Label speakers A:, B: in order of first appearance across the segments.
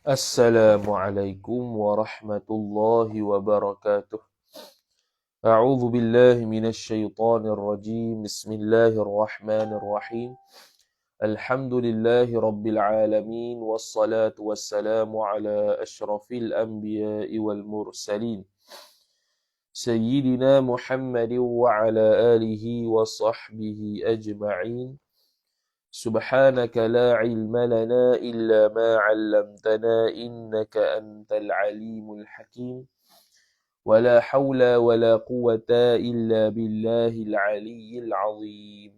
A: Assalamualaikum warahmatullahi wabarakatuh. A'udzu billahi minasy syaithanir rajim. Bismillahirrahmanirrahim. Alhamdulillahi rabbil alamin wassalatu wassalamu ala asyrafil anbiya'i wal mursalin. Sayyidina Muhammadin wa ala alihi wa sahbihi ajma'in. سبحانك لا علم لنا إلا ما علمتنا إنك أنت العليم الحكيم ولا حول ولا قوة إلا بالله العلي العظيم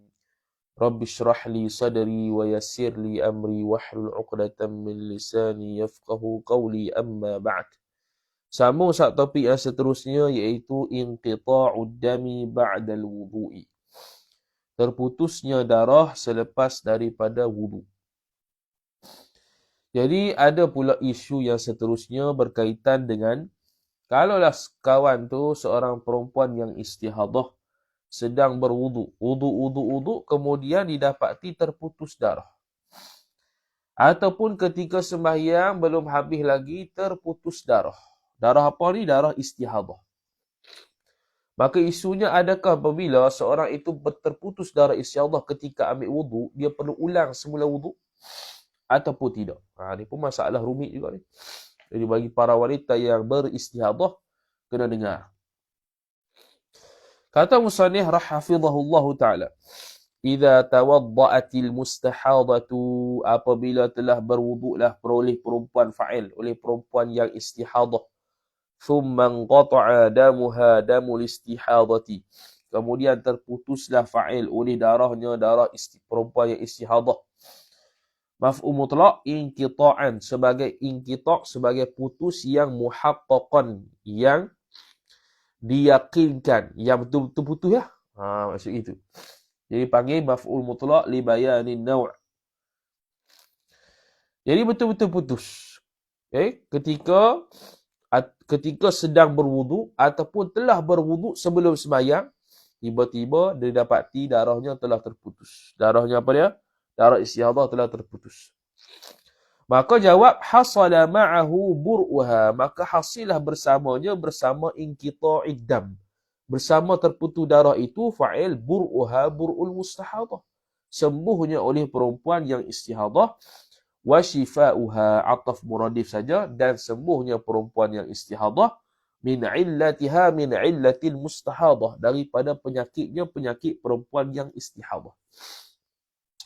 A: رب اشرح لي صدري ويسر لي أمري واحلل عقدة من لساني يفقه قولي أما بعد. Sambung saat topik yang seterusnya iaitu inqita'ud dami ba'dal wudu'i. Terputusnya darah selepas daripada wudu. Jadi ada pula isu yang seterusnya berkaitan dengan kalaulah kawan tu seorang perempuan yang istihadah sedang berwudu, wudu kemudian didapati terputus darah. Ataupun ketika sembahyang belum habis lagi terputus darah. Darah apa ni? Darah istihadah. Maka isunya adakah apabila seorang itu terputus darah istihadah ketika ambil wudu, dia perlu ulang semula wudu ataupun tidak? Ini pun masalah rumit juga ni. Jadi bagi para wanita yang beristihadah, kena dengar. Kata musannif rahafidhahullah ta'ala, "Idza tawadda'atil mustahadatu", apabila telah berwuduklah oleh perempuan fa'il, oleh perempuan yang istihadah. ثُمَّ انْقَطَعَ دَمُهَا دَمُ الْإِسْتِحَاضَةِ, kemudian terputuslah fa'il oleh darahnya, darah perempuan yang istihadah. Maf'ul mutlaq inqita'an, sebagai inqita', sebagai putus yang muhaqqaqan, yang diyakinkan, yang betul-betul putus ya. Maksud itu. Jadi panggil maf'ul mutlaq li bayanin naw'. Jadi betul-betul putus. Okay? Ketika sedang berwudu ataupun telah berwudu sebelum sembahyang, tiba-tiba dia dapati darahnya telah terputus. Darahnya apa dia? Darah istihadah telah terputus. Maka jawab hasala ma'ahu bur'uha, maka hasilah bersamanya bersama inqita'id dam. Bersama terputus darah itu fa'il bur'uha bur'ul mustahadah. Sembuhnya oleh perempuan yang istihadah. Wa shifa'uha, ataf muradif saja, dan sembuhnya perempuan yang istihadah min illatiha min illatil mustahadah, daripada penyakitnya penyakit perempuan yang istihadah.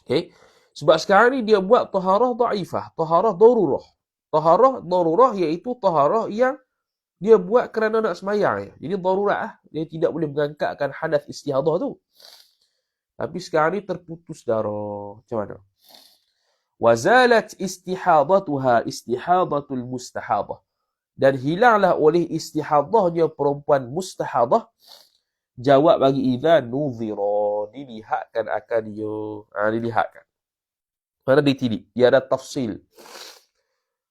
A: Okey, sebab sekarang ni dia buat taharah dhaifah, taharah darurah. Taharah darurah iaitu taharah yang dia buat kerana nak sembahyang. Jadi darurat, dia tidak boleh mengangkatkan hadas istihadah tu. Tapi sekarang ni terputus darah. Macam mana? Wazalat istihadatuha istihadatul mustahadah, dan hilanglah oleh istihadahnya perempuan mustahadah. Jawab bagi idza nuzira, dilihatkan akan dia. Dilihatkan. Mana ditilik? Dia ada tafsil.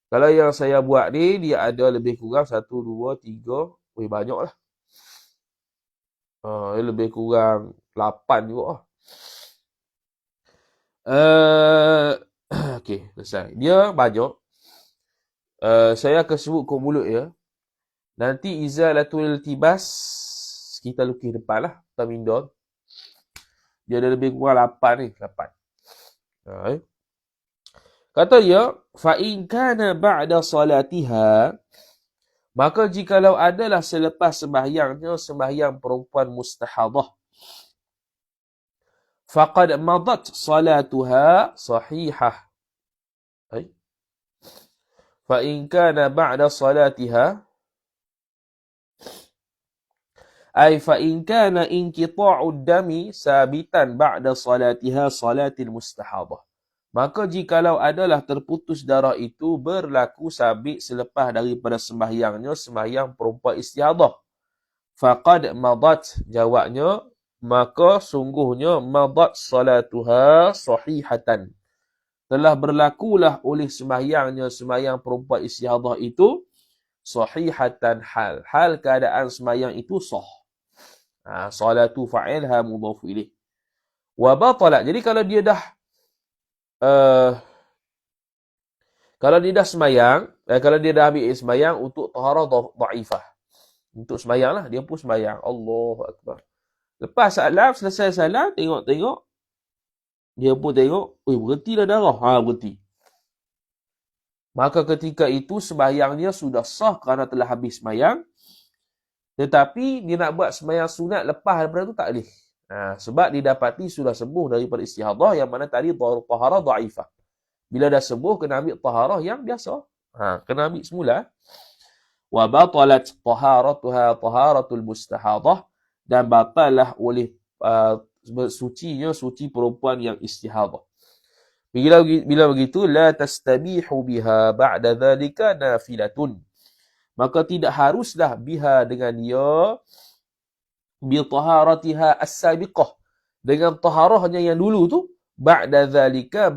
A: Kalau yang saya buat ni, dia ada lebih kurang 1, 2, 3. Banyak lah. Dia lebih kurang 8 juga. Okey, selesai. Dia banyak. Saya akan sebut ke mulut ya. Nanti izalatul iltibas kita lukis depan lah. Tamindon. Dia ada lebih kurang 8 ni. 8. Kata dia, fa'in kana ba'da salatiha, maka jikalau adalah selepas sembahyangnya, sembahyang perempuan mustahadah, faqad madat salatuha sahihah. Fa'in kana ba'da salatiha, ay fa'in kana inqita'ud dami sabitan ba'da salatiha salatil mustahadah, maka jikalau adalah terputus darah itu berlaku sabit selepas daripada sembahyangnya, sembahyang perempuan istihadah. Faqad madat, jawabnya, maka sungguhnya madat salatuha sahihatan, telah berlakulah oleh sembahyangnya, sembahyang perempuan istihadah itu sahihatan, hal keadaan sembahyang itu sah. Salatu fa'ilha mudhaf ilaih. Wa batalat, jadi kalau dia dah sembahyang, kalau dia dah ambil sembahyang untuk taharah dhaifah. Untuk sembahyang lah, dia pun sembahyang. Allahu Akbar. Lepas salam, selesai salam, tengok-tengok, dia pun tengok, berhenti dah darah. Berhenti. Maka ketika itu sembahyangnya sudah sah kerana telah habis sembahyang. Tetapi dia nak buat sembahyang sunat lepas daripada tu tak boleh. Sebab didapati sudah sembuh daripada istihadah yang mana tadi taharah dhaifah. Bila dah sembuh, kena ambil taharah yang biasa. Kena ambil semula. Wa batalat taharatuha taharatul mustahadah. Dan batalah oleh suci perempuan yang istihadah. Bila begitu, la tastabihu biha ba'da dhalika nafilatun. Maka tidak haruslah biha dengan dia bi taharatiha as-sabiqah. Dengan taharahnya yang dulu tu, ba'da dhalika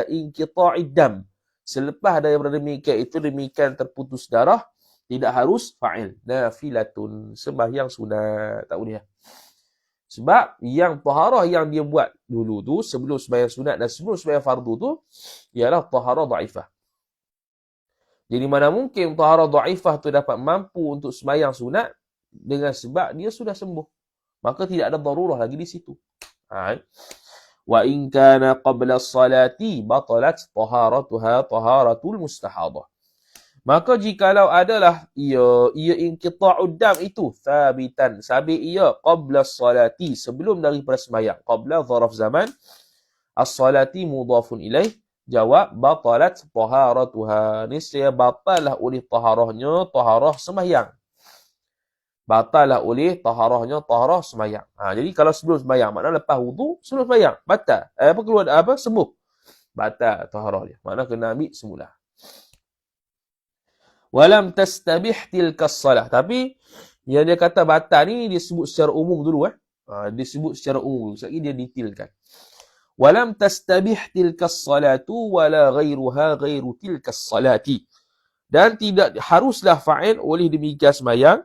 A: inqita'id dam. Selepas daripada demikian itu, demikian terputus darah, tidak harus fa'il. Nafilatun, sembahyang sunat. Tak boleh. Sebab yang taharah yang dia buat dulu tu, sebelum sembahyang sunat dan sebelum sembahyang fardu tu, ialah taharah dhaifah. Jadi mana mungkin taharah dhaifah tu dapat mampu untuk sembahyang sunat dengan sebab dia sudah sembuh. Maka tidak ada darurah lagi di situ. Wa in kana qabla as-salati batalat taharatuha taharatul mustahadah. Maka jikalau adalah ia inqita'ud dam itu thabitan, sabit ia qabla as-salati, sebelum daripada sembahyang. Qabla zaraf zaman, as-salati mudhafun ilaih, jawab batalat taharatuha, niscaya batalah oleh taharahnya taharah sembahyang. Batallah oleh taharahnya taharah sembahyang. Jadi kalau sebelum sembahyang, maknanya lepas wudu, sebelum sembahyang, batal. Sembuh. Batal taharah dia. Maknanya kena ambil semula. Walam tastabih tilka salah. Tapi yang dia kata batal ni dia sebut secara umum dulu. Dia sebut secara umum. Sekejap lagi dia detailkan. Walam tastabih tilka salatu wala ghairuha ghairu tilka salati. Dan tidak haruslah fa'il oleh demikian sembahyang.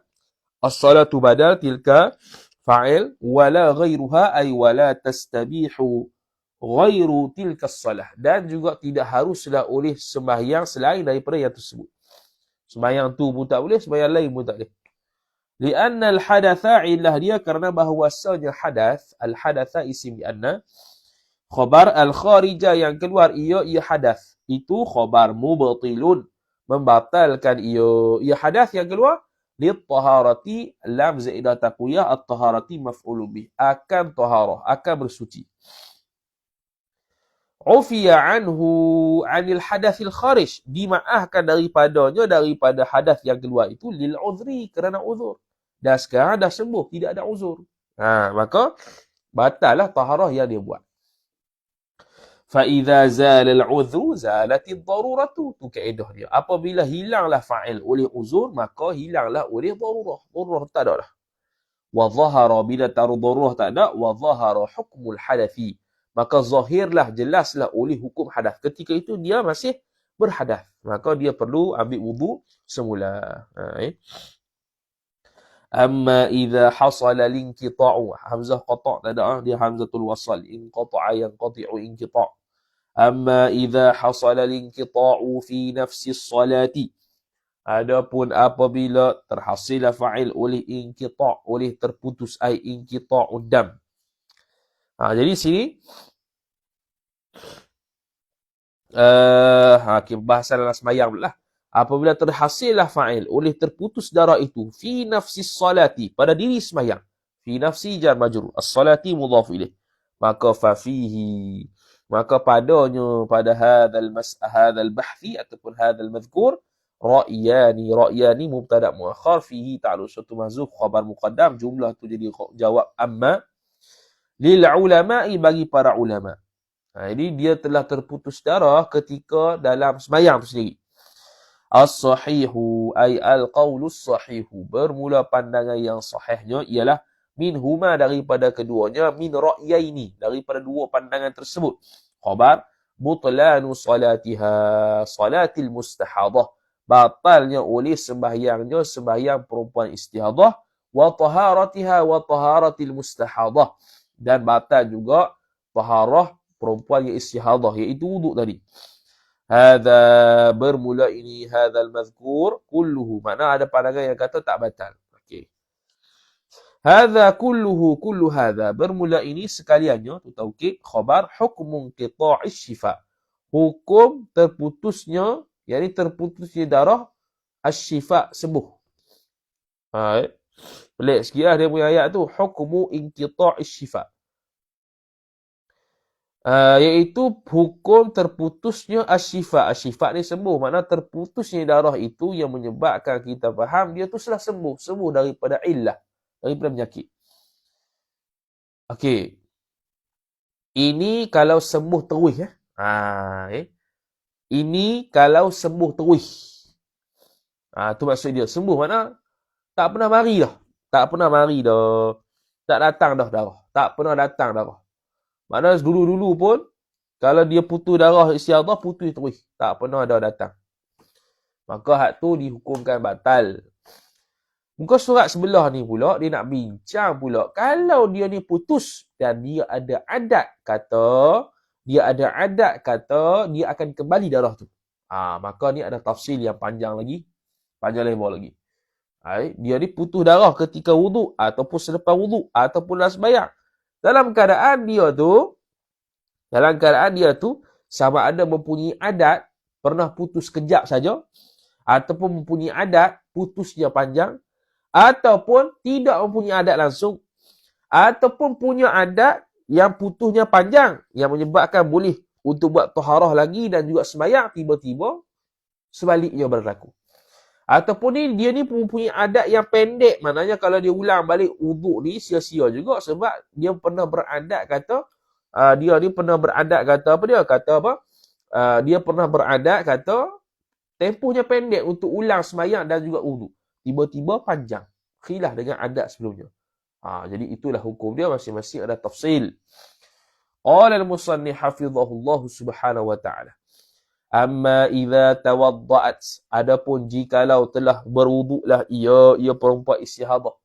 A: As-salatu badal tilka fa'il wala ghairuha ay wala tastabihu ghairu tilka salah. Dan juga tidak haruslah oleh sembahyang selain daripada yang tersebut. Sembahyang tu pun tak boleh, sembahyang lain pun tak boleh. Lianna al-hadatha illah dia kerana bahawasanya hadath, al-hadatha isim lianna, khabar al-kharija yang keluar ia hadath. Itu khabar mubtilun, membatalkan ia hadath yang keluar, li-taharati lam zaidah taqwiyah at-taharati maf'ulun bih. Akan taharah, akan bersuci. Ufiya anhu anil hadathil kharij, dimaafkan daripada hadath yang keluar itu lil uzri, kerana uzur. Dan sekarang dah sembuh, tidak ada uzur. Maka batallah taharah yang dia buat. Fa idza zala al uzru zalatid daruratu, tu kaedah dia. Apabila hilanglah fa'il oleh uzur, maka hilanglah oleh darurah. Darurah tak ada dah. Wa dhahara, bila darurah tak ada, wa dhahara hukmul hadathi, maka zahirlah, jelaslah oleh hukum hadath. Ketika itu dia masih berhadath, maka dia perlu ambil wudu semula. Amma idza hasala linqita'u, hamzah qata' tak ada, dia hamzatul wasal. Inqata'a yanqati'u inqita'. Amma idza hasala linqita'u fi nafsi salati, adapun apabila terhasil fa'il oleh inqita', oleh terputus, ai inqita'ud dam. Jadi sini bahasan dalam sembahyang pula. Apabila terhasillah fa'il oleh terputus darah itu fi nafsi salati, pada diri sembahyang. Fi nafsi jar majrur, as-salati mudhaf ilaih. Maka fa fihi, maka padanya, pada hadzal bahthi ataupun hadzal madhkur, ra'yani mubtada' muakhar, fihi ta'alluq suatu mahzuf, khabar muqaddam, jumlah tu jadi jawab amma. Lil ulama'i, bagi para ulama. Jadi dia telah terputus darah ketika dalam sembahyang tu sendiri. As-sahihu ay al-qawlus sahihu, bermula pandangan yang sahihnya ialah minhuma, daripada keduanya, min ra'yaini, daripada dua pandangan tersebut. Khabar butlanu salatiha salatil mustahadah, batalnya oleh sembahyang perempuan istihadah, wa taharatiha wa taharatil mustahadah, dan batal juga taharah perempuan yang istihadah, iaitu wuduk tadi. Hadza bermula ini hadzal mazkur kulluhu. Makna ada pandangan yang kata tak batal. Okey. Hadza kulluhu kullu hadza bermula ini sekaliannya tu taukid khabar hukmun qita'is syifa. Hukum terputusnya, yakni terputusnya darah asy-syifa sembuh. Pelik sikit lah dia punya ayat tu. Hukmu inqita'is syifa. Iaitu hukum terputusnya asy-syifa. Asy-syifa ni sembuh. Makna terputusnya darah itu yang menyebabkan kita faham dia tu telah sembuh. Sembuh daripada illah. Daripada penyakit. Okey. Ini kalau sembuh terus. Ini kalau sembuh terus. Tu maksud dia. Sembuh makna tak pernah mari dah. Tak pernah mari dah. Tak datang dah darah. Tak pernah datang darah. Makna dulu-dulu pun, kalau dia putus darah istiadah, putus terus. Tak pernah dah datang. Maka hak tu dihukumkan batal. Muka surat sebelah ni pula, dia nak bincang pula. Kalau dia ni putus dan dia ada adat kata, dia akan kembali darah tu. Maka ni ada tafsir yang panjang lagi. Panjang lebar lagi. Dia ni putus darah ketika wuduk, ataupun selepas wuduk, ataupun dalam sembahyang. Dalam keadaan dia tu sama ada mempunyai adat pernah putus kejap saja, ataupun mempunyai adat putusnya panjang, ataupun tidak mempunyai adat langsung, ataupun punya adat yang putusnya panjang yang menyebabkan boleh untuk buat taharah lagi dan juga sembahyang, tiba-tiba sebaliknya berlaku. Ataupun dia ni mempunyai adat yang pendek. Maknanya kalau dia ulang balik wuduk ni sia-sia juga sebab dia pernah beradat kata dia pernah beradat kata apa dia? Kata apa? Dia pernah beradat kata tempohnya pendek untuk ulang sembahyang dan juga wuduk. Tiba-tiba panjang. Khilaf dengan adat sebelumnya. Jadi itulah hukum dia, masing-masing ada tafsil. Qala al-musannif hafizahullah subhanahu wa ta'ala. Amma idza tawadda'at, adapun jikalau telah berwuduklah ia perempuan istihadah,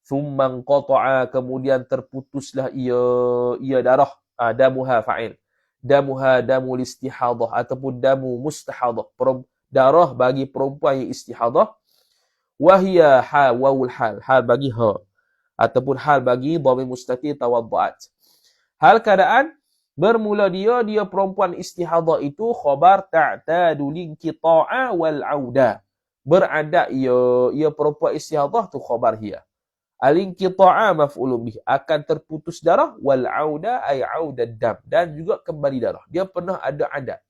A: thumma qata'a, kemudian terputuslah ia darah, damuha fa'il, damuha damul istihadah ataupun damu mustahadah, darah bagi perempuan yang istihadah, wahia wawul hal bagi ha, ataupun hal bagi dhamir mustatir tawadda'at. Hal keadaan bermula dia perempuan istihadah itu khabar ta'tadu linqita'a wal 'auda. Beradat ia perempuan istihadah tu khabar hiya. Al-inqita'a maf'ulun bih, akan terputus darah, wal 'auda ay 'audad dam, dan juga kembali darah. Dia pernah ada adat.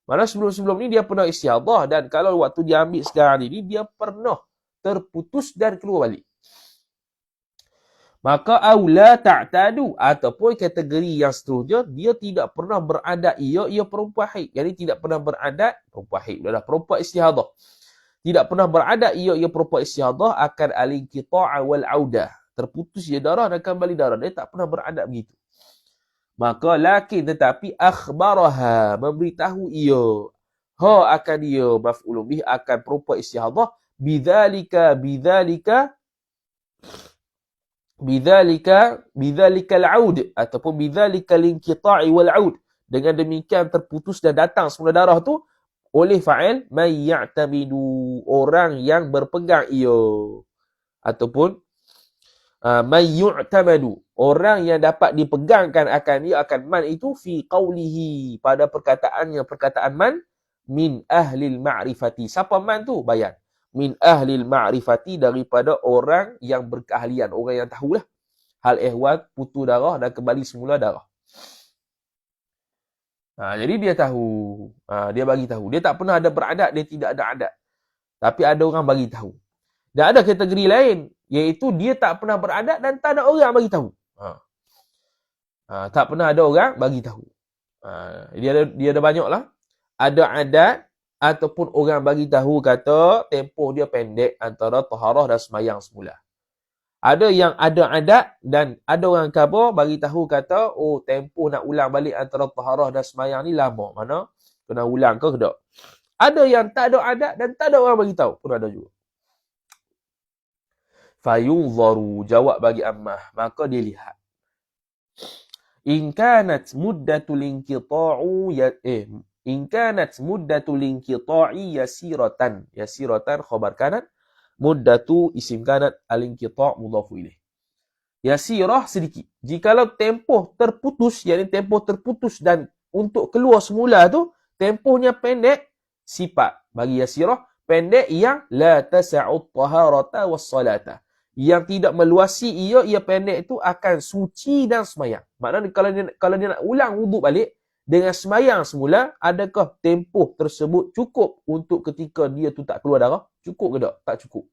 A: Mana sebelum ni dia pernah istihadah, dan kalau waktu dia ambil sekarang ini dia pernah terputus dan keluar balik. Maka aula ta'tadu, ataupun kategori yang seterusnya, dia tidak pernah beradat ia perempuan haid. Jadi tidak pernah beradat perempuan haid, adalah perempuan istihadah. Tidak pernah beradat ia perempuan istihadah akan al-inqita'a wal 'audah. Terputus ia darah dan kembali darah. Dia tak pernah beradat begitu. Maka tetapi akhbaraha, memberitahu ia, akan ia maf'ulun bih, akan perempuan istihadah, bidzalika al-'aud, ataupun bidzalika al-inqita'i wal 'aud, dengan demikian terputus dan datang semula darah tu oleh fa'il may ya'tamidu, orang yang berpegang ia, ataupun may yu'tamadu, orang yang dapat dipegangkan akan ia, akan man itu, fi qawlihi, pada perkataannya, perkataan man, min ahlil ma'rifati. Siapa man tu? Bayan. Min ahlil ma'rifati, daripada orang yang berkeahlian, orang yang tahulah hal ehwal putus darah dan kembali semula darah. Jadi dia tahu, dia bagi tahu. Dia tak pernah ada beradat, dia tidak ada adat. Tapi ada orang bagi tahu. Dan ada kategori lain, iaitu dia tak pernah beradat dan tak ada orang bagi tahu. Tak pernah ada orang bagi tahu. Dia ada banyak lah. Ada adat, ataupun orang bagi tahu kata tempoh dia pendek antara taharah dan sembahyang semula. Ada yang ada adat dan ada orang khabar bagi tahu kata tempoh nak ulang balik antara taharah dan sembahyang ni lama. Mana kena ulang ke tak? Ada yang tak ada adat dan tak ada orang bagi tahu, pun ada juga. Fayunzaru, jawab bagi ammah, maka dia lihat. In kanat muddatul inqita'u In kanat muddatul inqita'i yasiratan. Yasiratan khabar kanat. Muddatu isim kanat al-inqita' mudhafu ilaih. Yasirah sedikit. Jikalau tempoh terputus, yakni tempoh terputus dan untuk keluar semula tu, tempohnya pendek, sifat bagi yasirah, pendek yang la tasa'ut taharata was-salata. Yang tidak meluasi ia pendek itu akan suci dan semayang. Maknanya kalau dia nak ulang wuduk balik dengan semayang semula, adakah tempoh tersebut cukup untuk ketika dia tu tak keluar darah? Cukup ke tak? Tak cukup.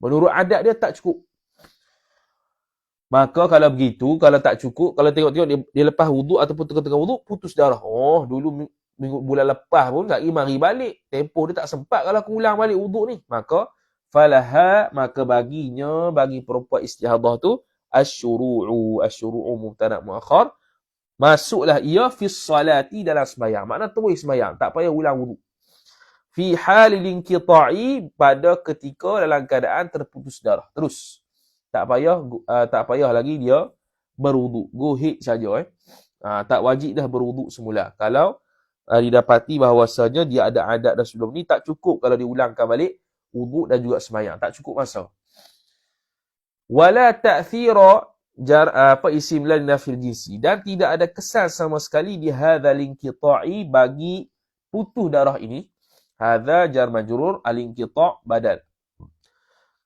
A: Menurut adat dia tak cukup. Maka kalau begitu, kalau tak cukup, kalau tengok-tengok dia lepas wuduk ataupun tengah-tengah wuduk, putus darah. Oh, dulu bulan lepas pun tak mari balik. Tempoh dia tak sempat kalau aku ulang balik wuduk ni. Maka falaha, maka baginya, bagi perempuan istihadah tu, asyuru'u mubtada' muakhar, masuklah ia fi salati dalam sembahyang. Makna terus sembahyang, tak payah ulang wuduk. Fi halil inqita'i, pada ketika dalam keadaan terputus darah. Terus. Tak payah lagi dia berwuduk. Go ahead saja. Tak wajib dah berwuduk semula. Kalau didapati bahawasanya dia ada adat dah sebelum ni, tak cukup kalau diulangkan balik wuduk dan juga sembahyang. Tak cukup masa. Wala ta'thira isim lan nafil jinsi, dan tidak ada kesan sama sekali di hadzal inqita'i, bagi putus darah ini. Hadza jar majrur, al-inqita' badal.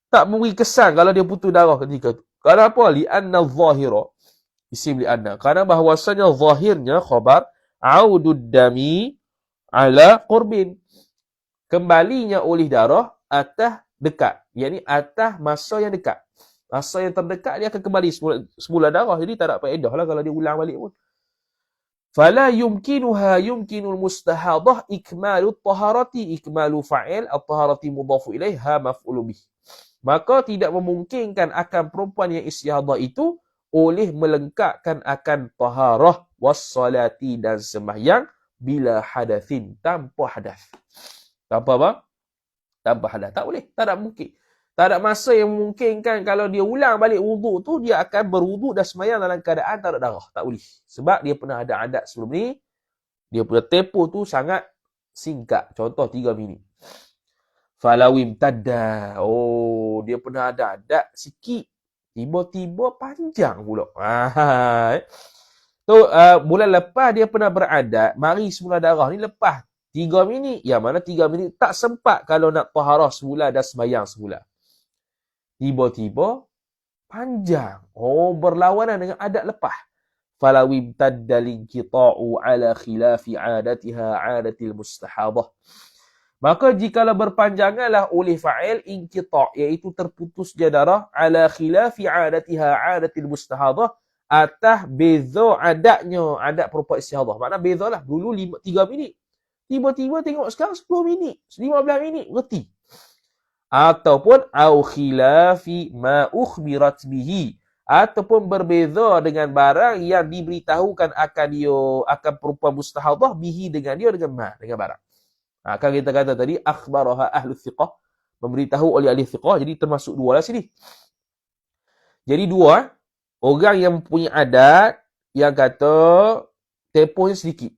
A: Tak memberi kesan kalau dia putus darah ketika tu. Kenapa? Li'anna zahira, isim li'anna. Kerana bahawasanya zahirnya khabar audud dami ala qurbin. Kembalinya oleh darah atas dekat. Yakni atas masa yang dekat. Masa yang terdekat dia akan kembali semula darah. Jadi tak ada faedah lah kalau dia ulang balik pun. Fala yumkinul mustahadah ikmalu taharati. Ikmalu fa'il at-taharati mudhafu ilaiha maf'ulu bih. Maka tidak memungkinkan akan perempuan yang istihadah itu oleh melengkapkan akan taharah wassalati dan sembahyang bila hadathin, tanpa hadas. Tanpa apa? Tanpa hadas. Tak boleh. Tak ada mungkin. Tak ada masa yang memungkinkan kalau dia ulang balik wuduk tu, dia akan berwuduk dan sembahyang dalam keadaan tak ada darah. Tak boleh. Sebab dia pernah ada adat sebelum ni, dia punya tempoh tu sangat singkat. Contoh 3 minit. Falawim tadda. Oh, dia pernah ada adat sikit. Tiba-tiba panjang pula. Bulan lepas dia pernah beradat, mari semula darah ni lepas 3 minit. Yang mana 3 minit tak sempat kalau nak taharah semula dan sembahyang semula. Tiba-tiba panjang. Oh, berlawanan dengan adat lepas. Falawim tadda linqita'u ala khilafi adatiha adatil mustahadah. Maka jikalau berpanjanganlah oleh fa'il inqita', iaitu terputus dia darah, ala khilafi adatiha adatil mustahadah, atas beza adatnya, adat perempuan istihadah. Maknanya bezalah. Dulu 3 minit. Tiba-tiba tengok sekarang 10 minit, 15 minit, reti. Ataupun au khilafi ma ukhbirat bihi, ataupun berbeza dengan barang yang diberitahukan akan perempuan mustahadah bihi dengan barang. Kan kita kata tadi, akhbaraha ahlu thiqah, memberitahu oleh ahli thiqah, jadi termasuk dua lah sini. Jadi dua, orang yang punya adat, yang kata tempohnya sedikit.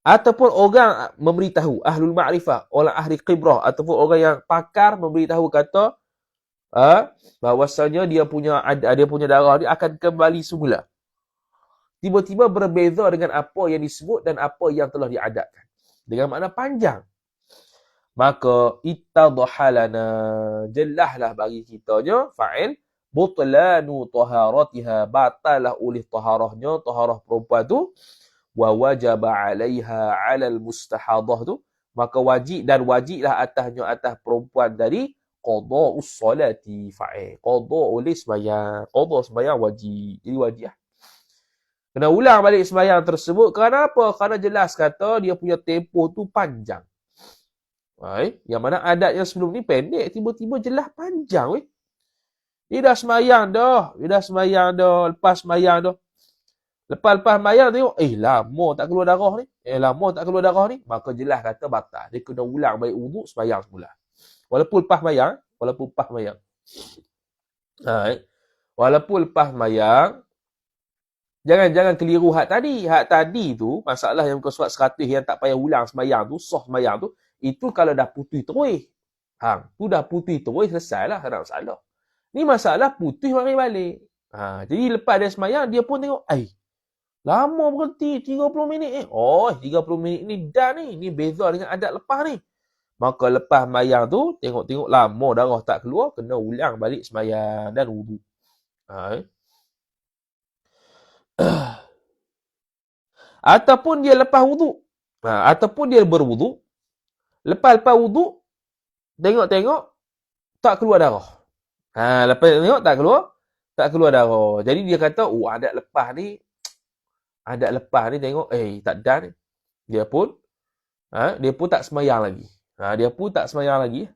A: Ataupun orang memberitahu, ahlul ma'rifah, orang ahli khibrah, ataupun orang yang pakar memberitahu kata, bahawasanya dia punya darah dia akan kembali semula. Tiba-tiba berbeza dengan apa yang disebut dan apa yang telah diadatkan. Dengan makna panjang. Maka ittadhalana, jelaslah bagi kitanya fa'il butlanu taharatiha, batalah oleh taharahnya, taharah perempuan tu, wa wajaba 'alaiha 'alal mustahadah tu, maka wajiblah atasnya, atas perempuan dari qada'us salati, fa'il qada oleh sembahyang. Qada sembahyang wajib. Jadi wajib lah. Kena ulang balik sembahyang tersebut. Kenapa? Kerana jelas kata dia punya tempoh tu panjang. Yang mana adatnya sebelum ni pendek, tiba-tiba jelas panjang. Dia dah sembahyang dah. Lepas sembahyang dah. Lepas sembahyang tengok, lama tak keluar darah ni. Maka jelas kata batal. Dia kena ulang balik wuduk, sembahyang semula. Walaupun lepas sembahyang. Walaupun lepas sembahyang, Jangan keliru hak tadi. Hak tadi tu, masalah yang muka surat 100 yang tak payah ulang sembahyang tu, sah sembahyang tu, itu kalau dah putih terus. Tu dah putih terus, selesai lah. Tak ada masalah. Ni masalah putih mari balik. Jadi lepas dia sembahyang, dia pun tengok, lama berhenti 30 minit. 30 minit ni dah ni. Ni beza dengan adat lepas ni. Maka lepas sembahyang tu, tengok-tengok lama darah tak keluar, kena ulang balik sembahyang dan wuduk. Ataupun dia lepas wuduk. Ataupun dia berwuduk. Lepas wuduk, tengok-tengok, tak keluar darah. Lepas tengok, tak keluar darah. Jadi dia kata, adat lepas ni tengok, tak ada ni. Dia pun tak sembahyang lagi.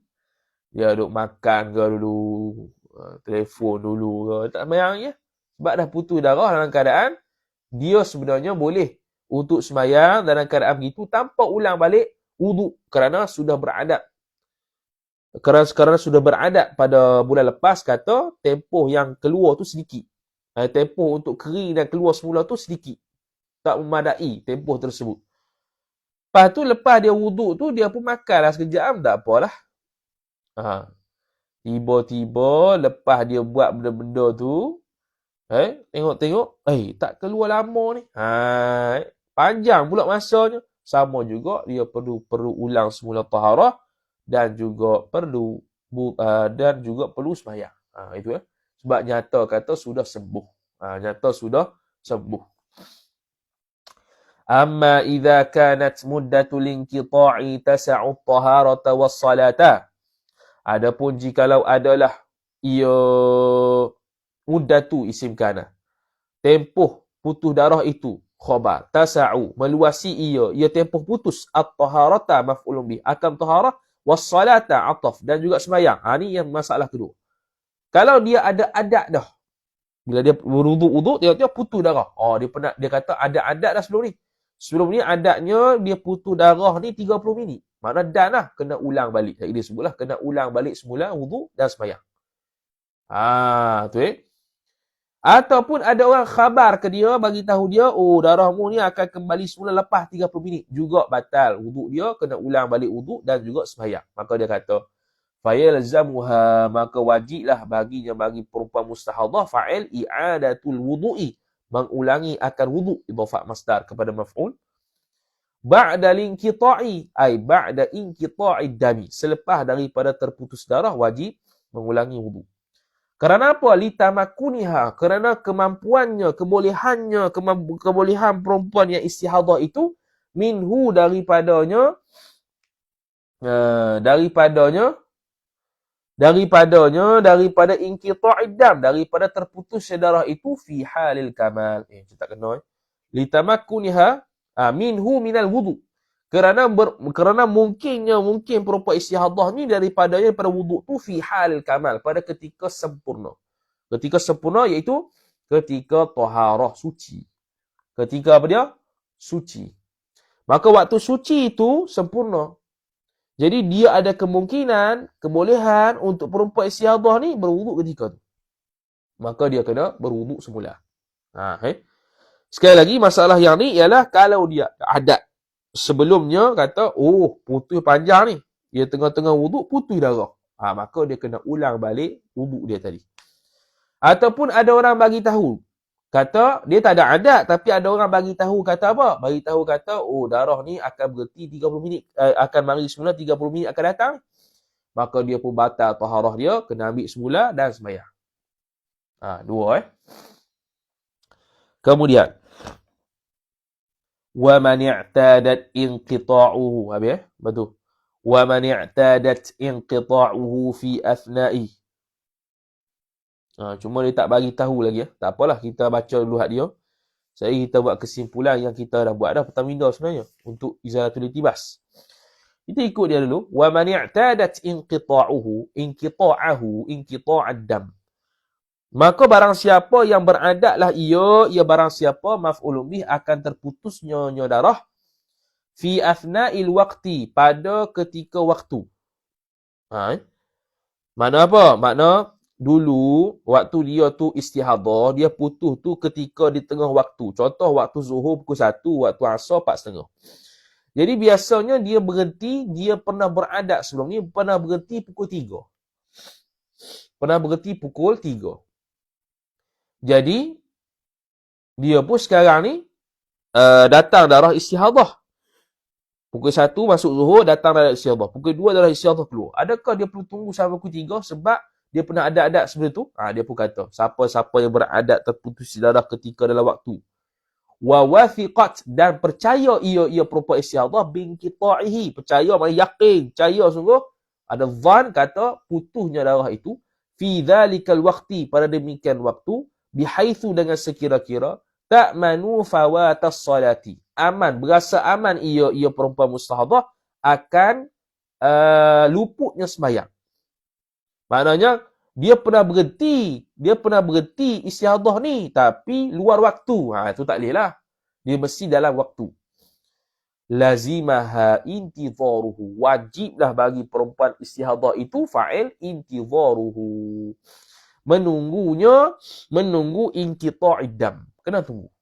A: Dia duduk makan ke dulu, telefon dulu ke, tak sembahyang lagi. Sebab dah putus darah dalam keadaan, dia sebenarnya boleh untuk sembahyang dalam keadaan begitu tanpa ulang balik wuduk kerana sudah beradat. Kerana sudah beradat pada bulan lepas, kata tempoh yang keluar tu sedikit. Tempoh untuk kering dan keluar semula tu sedikit. Tak memadai tempoh tersebut. Lepas tu, lepas dia wuduk tu, dia pun makanlah sekejap, tak apalah. Tiba-tiba, lepas dia buat benda-benda tu, tengok-tengok, tak keluar lama ni. Panjang pula masanya. Sama juga, dia perlu ulang semula taharah dan juga perlu sembahyang. Itu sebab nyata kata sudah sembuh. Amma idza kanat muddatul inqita'i tas'u at-taharata was-salata. Adapun jikalau adalah ia muddatu isim kana. Tempoh putus darah itu khabar tas'u meluasi ia tempoh putus at-taharata maf'ulun bih akan taharah was-salata ataf dan juga sembahyang. Ni yang masalah kedua. Kalau dia ada adat dah. Bila dia berwuduk, dia putus darah. Dia kata ada adat dah sebelum ni. Sebelum ni adatnya dia putus darah ni 30 minit. Makna dan lah kena ulang balik. Dia sebutlah kena ulang balik semula wuduk dan sembahyang. Tu Ataupun ada orang khabar ke dia, bagi tahu dia, darahmu ni akan kembali semula lepas 30 minit. Juga batal wuduk dia, kena ulang balik wuduk dan juga sembahyang. Maka dia kata, fayalzamuha, maka wajiblah bagi perempuan mustahadah fa'il i'adatul wudu'i, mengulangi akan wuduk, idhafah masdar kepada maf'ul, ba'da linqita'i, ba'da inqita'i dami, selepas daripada terputus darah wajib mengulangi wuduk. Kerana apa? Litamakuniha, kerana kemampuannya, kebolehan perempuan yang istihadah itu minhu daripada inqita'id dam, daripada terputus darah itu fi halil kamal. Kita tak kena. Litamakuniha minhu minal wudu. Kerana mungkin perempuan istihadah ni daripada wuduk tu fi halil kamal, pada ketika sempurna. Ketika sempurna iaitu ketika taharah, suci. Ketika apa dia? Suci. Maka waktu suci itu sempurna. Jadi dia ada kebolehan untuk perempuan istihadah ni berwuduk ketika tu. Maka dia kena berwuduk semula. Sekali lagi masalah yang ni ialah kalau dia adat sebelumnya kata, putus panjang ni. Dia tengah-tengah wuduk putus darah. Maka dia kena ulang balik wuduk dia tadi. Ataupun ada orang bagi tahu, kata dia tak ada adat, tapi ada orang bagi tahu kata apa? Bagi tahu kata, darah ni akan berhenti 30 minit, akan mari semula 30 minit akan datang. Maka dia pun batal taharah dia, kena ambil semula dan sembahyang. Dua. Kemudian, wa man i'tadat inqita'uhu, habis betul. Wa man i'tadat inqita'uhu fi athna'i. Cuma dia tak bagi tahu lagi. Tak apalah, kita baca dulu hak dia. Kita buat kesimpulan yang kita dah buat dah petang minggu sebenarnya untuk izalatul iltibas. Kita ikut dia dulu. Wa man i'tadat inqita'uhu inqita'ad dam. Maka barang siapa yang beradatlah ia barang siapa maf'ulun bih akan terputusnya darah fi athna'il waqti, pada ketika waktu. Makna apa? Makna dulu waktu dia tu istihadah, dia putus tu ketika di tengah waktu. Contoh waktu zuhur pukul 1, waktu asar 4:30. Jadi biasanya dia berhenti, dia pernah beradat sebelum ni, pernah berhenti pukul 3. Pernah berhenti pukul 3. Jadi, dia pun sekarang ni datang darah istihadah. Pukul 1 masuk zuhur, datang darah istihadah. Pukul 2 darah istihadah keluar. Adakah dia perlu tunggu sampai pukul 3 sebab dia pernah adat-adat sebelum tu? Dia pun kata, siapa-siapa yang beradat terputus darah ketika dalam waktu. Wa wathiqat, dan percaya ia perempuan istihadah binqita'ihi. Percaya, maksudnya yakin. Percaya sungguh. Ada zan kata putusnya darah itu. Fi dhalikal waqti, pada demikian waktu. Bihaithu, dengan sekira-kira. Ta'manu fawatas salati. Aman, berasa aman ia perempuan mustahadah akan luputnya sembahyang. Maknanya, dia pernah berhenti istihadah ni, tapi luar waktu. Itu tak boleh lah. Dia mesti dalam waktu. Lazimaha intidharuhu. Wajiblah bagi perempuan istihadah itu fa'il intidharuhu. Menunggu inqita'id dam. Kena tunggu.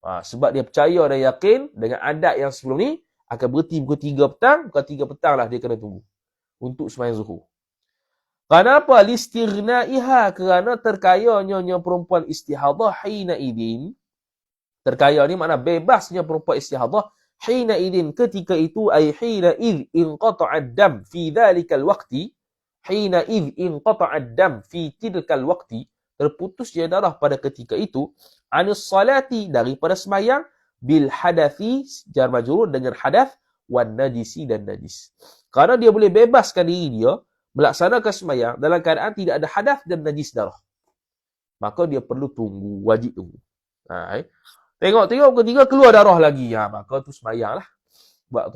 A: Sebab dia percaya dan yakin dengan adat yang sebelum ni akan berhenti pukul 3 petang. Pukul 3 petang lah dia kena tunggu untuk sembahyang zuhur. Kenapa? Listirnaiha, kerana terkayanya perempuan istihadah hina idin. Terkaya ni makna bebasnya perempuan istihadah hina idin, ketika itu, ay hina id inqata'ad dam fi dhalikal waqti. Hina id inqata'ad dam fi tilkal waqti, terputusnya darah pada ketika itu, anis salati, daripada sembahyang, bil hadathi, jar majrur dengan hadath, wan najisi, dan najis. Kerana dia boleh bebaskan diri dia melaksanakan sembahyang dalam keadaan tidak ada hadath dan najis darah, maka dia perlu tunggu, wajib tunggu. Tengok ketiga keluar darah lagi, maka tu sembahyang lah. Buat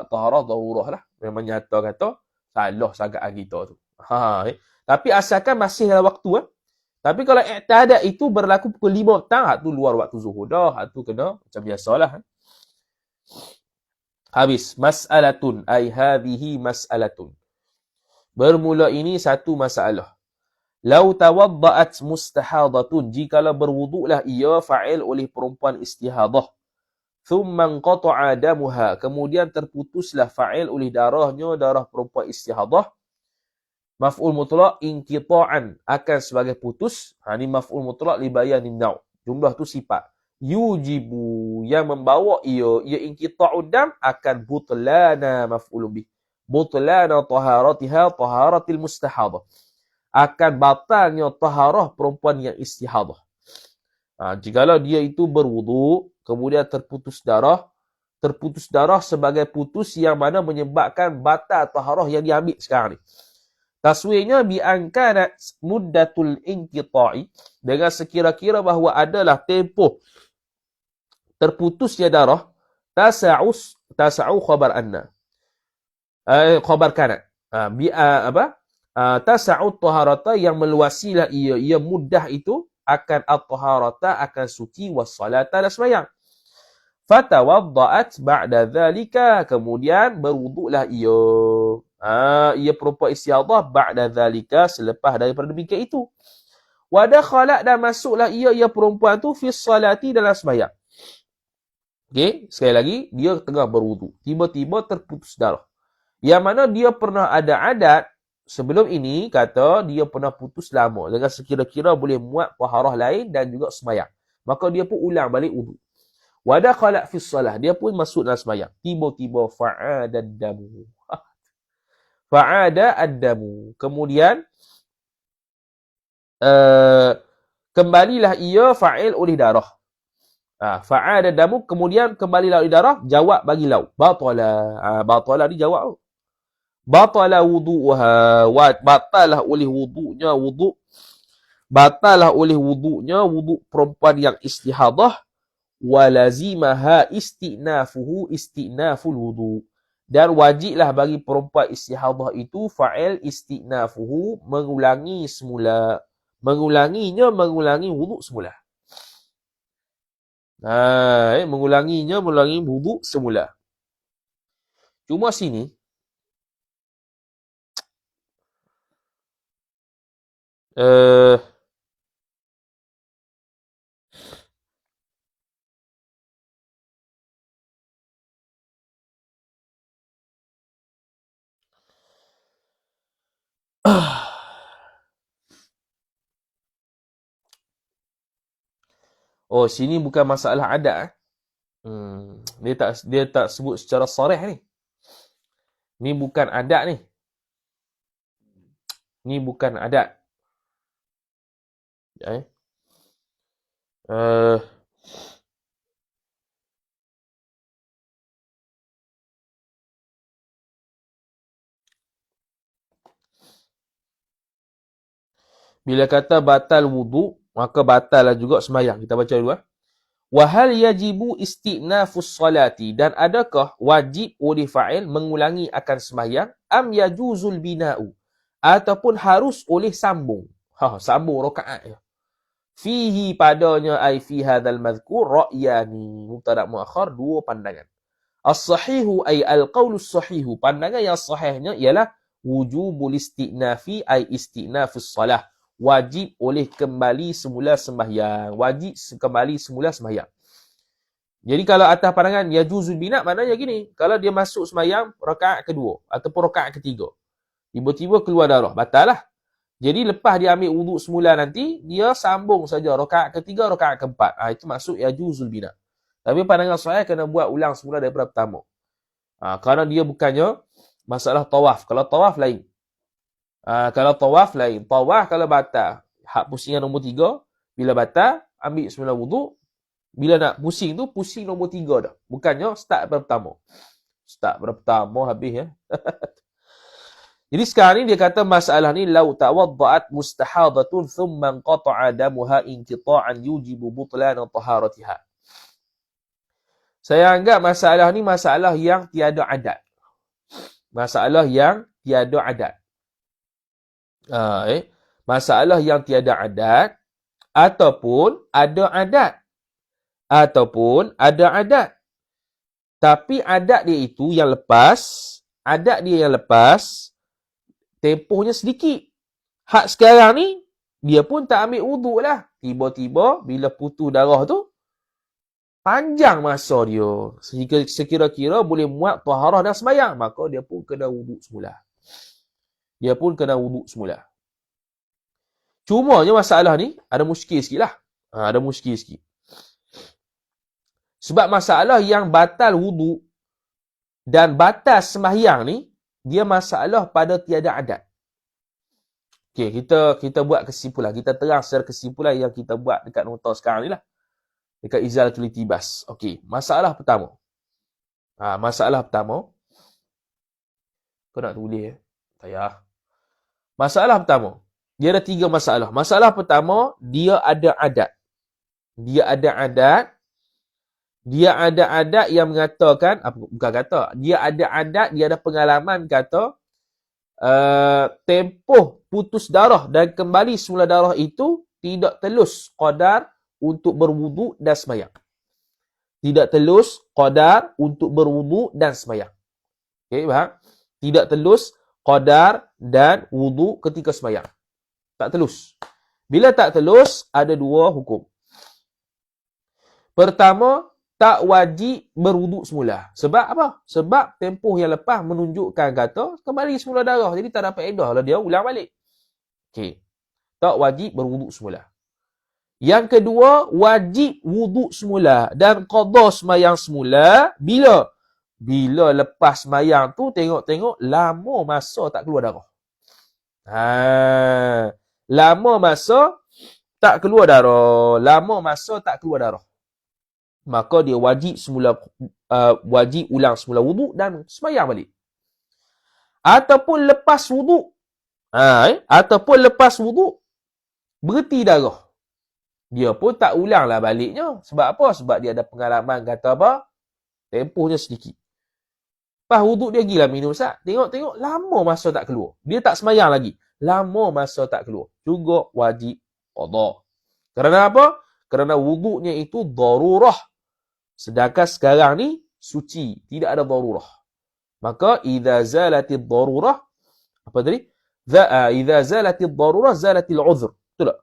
A: taharah darurah lah. Memang nyata kata salah sangat kita tu. Tapi asalkan masih dalam waktu. Tapi kalau i'tiadat itu berlaku pukul 5 petang, tu luar waktu zuhur dah. Tu kena macam biasalah. Habis. Mas'alatun. Ay hadhihi mas'alatun. Bermula ini satu masalah. Lau tawadda'at mustahadatun, jikalau berwuduklah ia fa'il oleh perempuan istihadah. Thumma qata'a damuha, kemudian terputuslah fa'il oleh darahnya, darah perempuan istihadah. Maf'ul mutlaq inqita'an, akan sebagai putus. Ini maf'ul mutlaq li bayanin naw'. Jumlah tu sifat. Yujibu, yang membawa ia inqita'ud dam, akan butlana maf'ulun bih. Butlana taharatiha taharatil mustahadah. Akan batalnya taharah perempuan yang istihadah. Jikalau dia itu berwuduk, kemudian terputus darah sebagai putus yang mana menyebabkan batal taharah yang diambil sekarang ni. Taswirnya bi'angkana muddatul inqita'i, dengan sekira-kira bahawa adalah tempoh terputusnya darah, tasa'u khabar anna. Khabar kana. Tasa'ud taharata, yang meluasilah ia mudah itu, akan at-taharata, akan suci, wassalata, dan sembahyang. Fatawadda'at ba'da dhalika, kemudian berwuduklah ia perempuan istihadah ba'da dhalika, selepas daripada demikian itu. Wadakhalat, dan masuklah ia perempuan tu fi salati, dalam sembahyang. Okey, sekali lagi, dia tengah berwuduk, tiba-tiba terputus darah. Yang mana dia pernah ada adat sebelum ini, kata dia pernah putus lama, dengan sekira-kira boleh muat taharah lain dan juga sembahyang. Maka dia pun ulang balik wuduk. Wadakhalat fi salah, dia pun masuk dalam sembahyang. Tiba-tiba fa'ada ad-damu. Fa'ada ad-damu. Kemudian kembalilah ia fa'il oleh darah. Fa'ada ad-damu, kemudian kembalilah oleh darah, jawab bagi lau. Batala ni jawab. Batala wudu'uha, batalah oleh wuduknya wuduk perempuan yang istihadah. Walazimaha istinaful wudu', dan wajiblah bagi perempuan istihadah itu fa'il istinafuhu, mengulangi wuduk semula. Mengulangi wuduk semula. Cuma sini Uh, oh, sini bukan masalah adat. Dia tak sebut secara sarih ni. Ni bukan adat ni. Ni bukan adat. Eh. Uh, bila kata batal wudu, maka batal juga sembahyang. Kita baca dulu. Wahal yajibu istinafus salati, dan adakah wajib oleh fa'il mengulangi akan sembahyang? Am yajuzul bina'u, ataupun harus oleh sambung. Sambung rakaat. Fihi, padanya, ai fi hadzal madhkur ra'yani, mubtada muakhar, dua pandangan. As-sahihu ay al-qaulus sahihu, pandangan yang sahihnya ialah wujubul istinafi ay istinafus salah, wajib oleh kembali semula sembahyang. Wajib kembali semula sembahyang. Jadi kalau atas pandangan yajuzul bina, maknanya gini, kalau dia masuk sembahyang rakaat kedua ataupun rakaat ketiga, tiba-tiba keluar darah, batal lah. Jadi lepas dia ambil wuduk semula nanti, dia sambung saja rakaat ketiga, rakaat keempat. Itu maksud yajuzul bina. Tapi pandangan saya kena buat ulang semula daripada pertama. Kerana dia bukannya masalah tawaf. Kalau tawaf lain. Tawaf kalau batal, hak pusingan nombor 3, bila batal, ambil semula wuduk. Bila nak pusing tu, pusing nombor 3 dah. Bukannya start daripada pertama. Start daripada pertama, habis ya. Jadi sekarang ni dia kata masalah ni, lau tawadda'at mustahadatun thumma qata'a damuha inqita'an yujibu butlana taharatiha. Saya anggap masalah ni masalah yang tiada adat. Masalah yang tiada adat. Masalah yang tiada adat ataupun ada adat. Ataupun ada adat. Tapi adat dia itu yang lepas, adat dia yang lepas, tempohnya sedikit. Hak sekarang ni, dia pun tak ambil wuduk lah. Tiba-tiba, bila putus darah tu, panjang masa dia. Sekira-kira boleh muat taharah dan sembahyang. Maka dia pun kena wuduk semula. Cumanya masalah ni, ada muskil sikit lah. Ada muskil sikit. Sebab masalah yang batal wuduk dan batal sembahyang ni, dia masalah pada tiada adat. Okey, kita buat kesimpulan. Kita terang secara kesimpulan yang kita buat dekat nota sekarang ni lah. Dekat Izalatul Iltibas. Okey, masalah pertama. Masalah pertama. Kau nak tulis? Payah. Masalah pertama. Dia ada 3 masalah. Masalah pertama, dia ada adat. Dia ada adat yang mengatakan, bukan kata, dia ada adat, dia ada pengalaman kata, tempoh putus darah dan kembali semula darah itu tidak telus qadar untuk berwuduk dan sembahyang. Tidak telus qadar untuk berwuduk dan sembahyang. Okey, faham? Tidak telus qadar dan wuduk ketika sembahyang. Tak telus. Bila tak telus, ada 2 hukum. Pertama, tak wajib berwuduk semula. Sebab apa? Sebab tempoh yang lepas menunjukkan kata kembali semula darah. Jadi tak dapat edah lah dia ulang balik. Okey. Tak wajib berwuduk semula. Yang kedua, wajib wuduk semula dan qada sembahyang semula bila? Bila lepas sembahyang tu tengok-tengok lama masa tak keluar darah. Lama masa tak keluar darah. Maka dia wajib ulang semula wuduk dan sembahyang balik. Ataupun lepas wuduk. Berhenti darah. Dia pun tak ulanglah baliknya. Sebab apa? Sebab dia ada pengalaman kata apa? Tempohnya sedikit. Lepas wuduk dia gila minum sat. Tengok-tengok lama masa tak keluar. Dia tak sembahyang lagi. Lama masa tak keluar. Juga wajib qada. Kerana apa? Kerana wuduknya itu darurah. Sedangkan sekarang ni suci, tidak ada darurah. Maka idza zalatid darurah, apa tadi? Idza zalatil darurah zalatil uzr. Betul tak?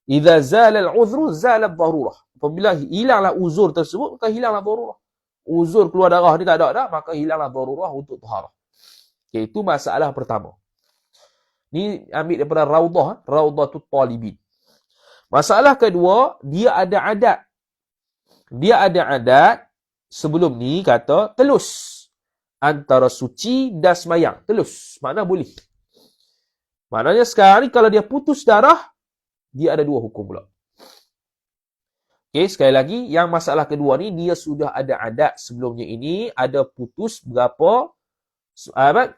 A: Idza zalal uzru zalat darurah. Apabila hilanglah uzur tersebut, maka hilanglah darurah. Uzur keluar darah ni tak ada dah, maka hilanglah darurah untuk taharah. Okay, itu masalah pertama. Ni ambil daripada Raudhatut Talibin. Masalah kedua, dia ada adat. Dia ada adat sebelum ni kata telus antara suci dan semayang. Telus. Makna boleh. Maknanya sekarang ni kalau dia putus darah, dia ada dua hukum pula. Okay, sekali lagi, yang masalah kedua ni, dia sudah ada adat sebelumnya ini, ada putus berapa,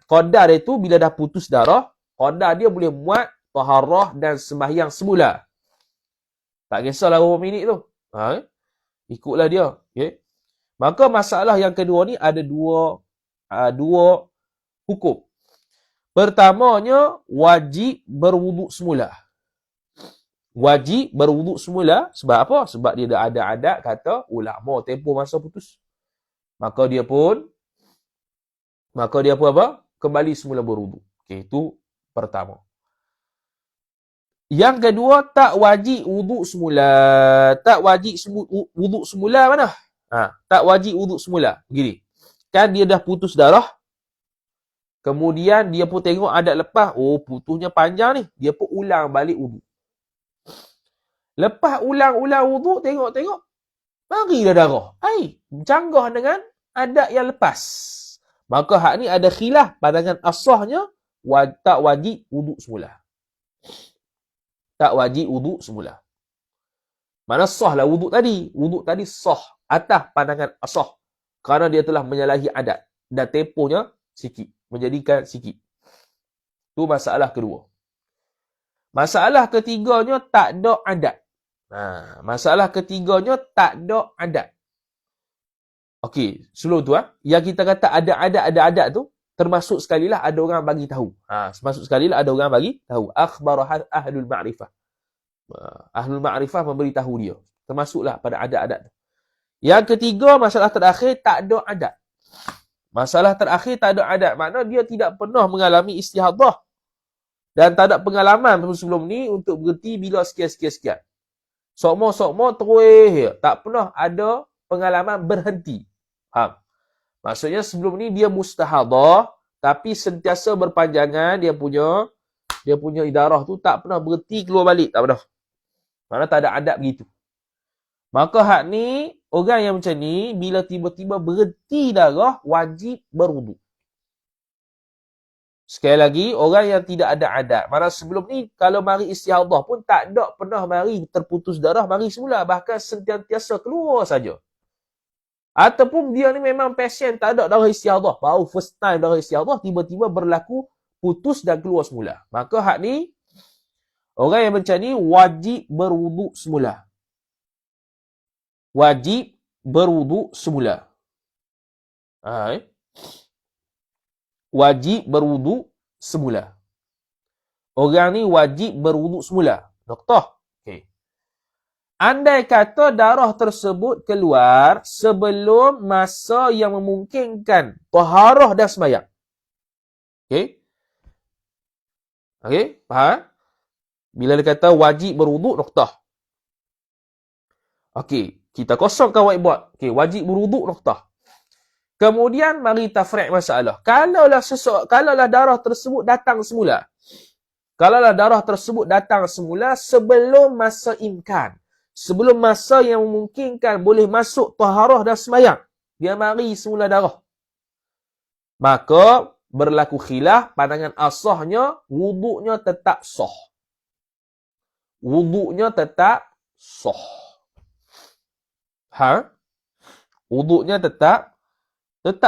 A: qadar itu bila dah putus darah, qadar dia boleh muat taharah dan sembahyang semula. Tak kisahlah berapa minit tu. Ikutlah dia. Okay. Maka masalah yang kedua ni ada dua hukum. Pertamanya, wajib berwuduk semula. Wajib berwuduk semula. Sebab apa? Sebab dia dah ada adat kata ulama tempoh masa putus. Maka dia pun apa? Kembali semula berwuduk. Okey, itu pertama. Yang kedua, tak wajib wuduk semula. Tak wajib wuduk semula mana? Tak wajib wuduk semula. Begini. Kan dia dah putus darah. Kemudian dia pun tengok adat lepas. Oh, putusnya panjang ni. Dia pun ulang balik wuduk. Lepas ulang-ulang wuduk, tengok-tengok, marilah darah. Canggah dengan adat yang lepas. Maka hak ni ada khilaf pandangan asahnya, tak wajib wuduk semula. Tak wajib wuduk semula. Mana sah lah wuduk tadi. Wuduk tadi sah atas pandangan asah. Kerana dia telah menyalahi adat. Dan tempohnya sikit. Menjadikan sikit. Itu masalah kedua. Masalah ketiganya, tak ada adat. Masalah ketiganya, tak ada adat. Okey, sebelum tu yang kita kata ada adat tu, termasuk sekali lah ada orang bagi tahu. Termasuk sekali lah ada orang bagi tahu. Akhbar ahlul ma'rifah. Ahlul ma'rifah memberitahu dia. Termasuklah pada adat-adat tu. Yang ketiga, masalah terakhir, tak ada adat. Masalah terakhir, tak ada adat. Maknanya dia tidak pernah mengalami istihadah. Dan tak ada pengalaman sebelum ni untuk berhenti bila sekian-sekian. Sokmo terus. Tak pernah ada pengalaman berhenti. Faham? Maksudnya sebelum ni dia mustahadah, tapi sentiasa berpanjangan dia punya idarah tu tak pernah berhenti keluar balik. Tak pernah. Mana tak ada adab begitu. Maka hak ni, orang yang macam ni, bila tiba-tiba berhenti darah, wajib berwuduk. Sekali lagi, orang yang tidak ada adat. Mana sebelum ni, kalau mari istihadah pun tak ada pernah mari terputus darah, mari semula. Bahkan sentiasa keluar saja. Ataupun dia ni memang pasien, tak ada darah istihadah. Baru first time darah istihadah, tiba-tiba berlaku putus dan keluar semula. Maka hak ni, orang yang macam ni wajib berwuduk semula. Wajib berwuduk semula. Wajib berwuduk semula. Orang ni wajib berwuduk semula. Noktah. Okay. Andai kata darah tersebut keluar sebelum masa yang memungkinkan taharah dan sembahyang. Okay. Okay. Faham? Bila dia kata wajib berwuduk, noktah. Okay. Kita kosongkan whiteboard. Okay. Wajib berwuduk, noktah. Kemudian mari tafriq masalah. Kalaulah darah tersebut datang semula. Kalaulah darah tersebut datang semula sebelum masa imkan. Sebelum masa yang memungkinkan boleh masuk taharah dan sembahyang. Dia mari semula darah. Maka berlaku khilaf pandangan asahnya wuduknya tetap sah. Wuduknya tetap sah. Wuduknya tetap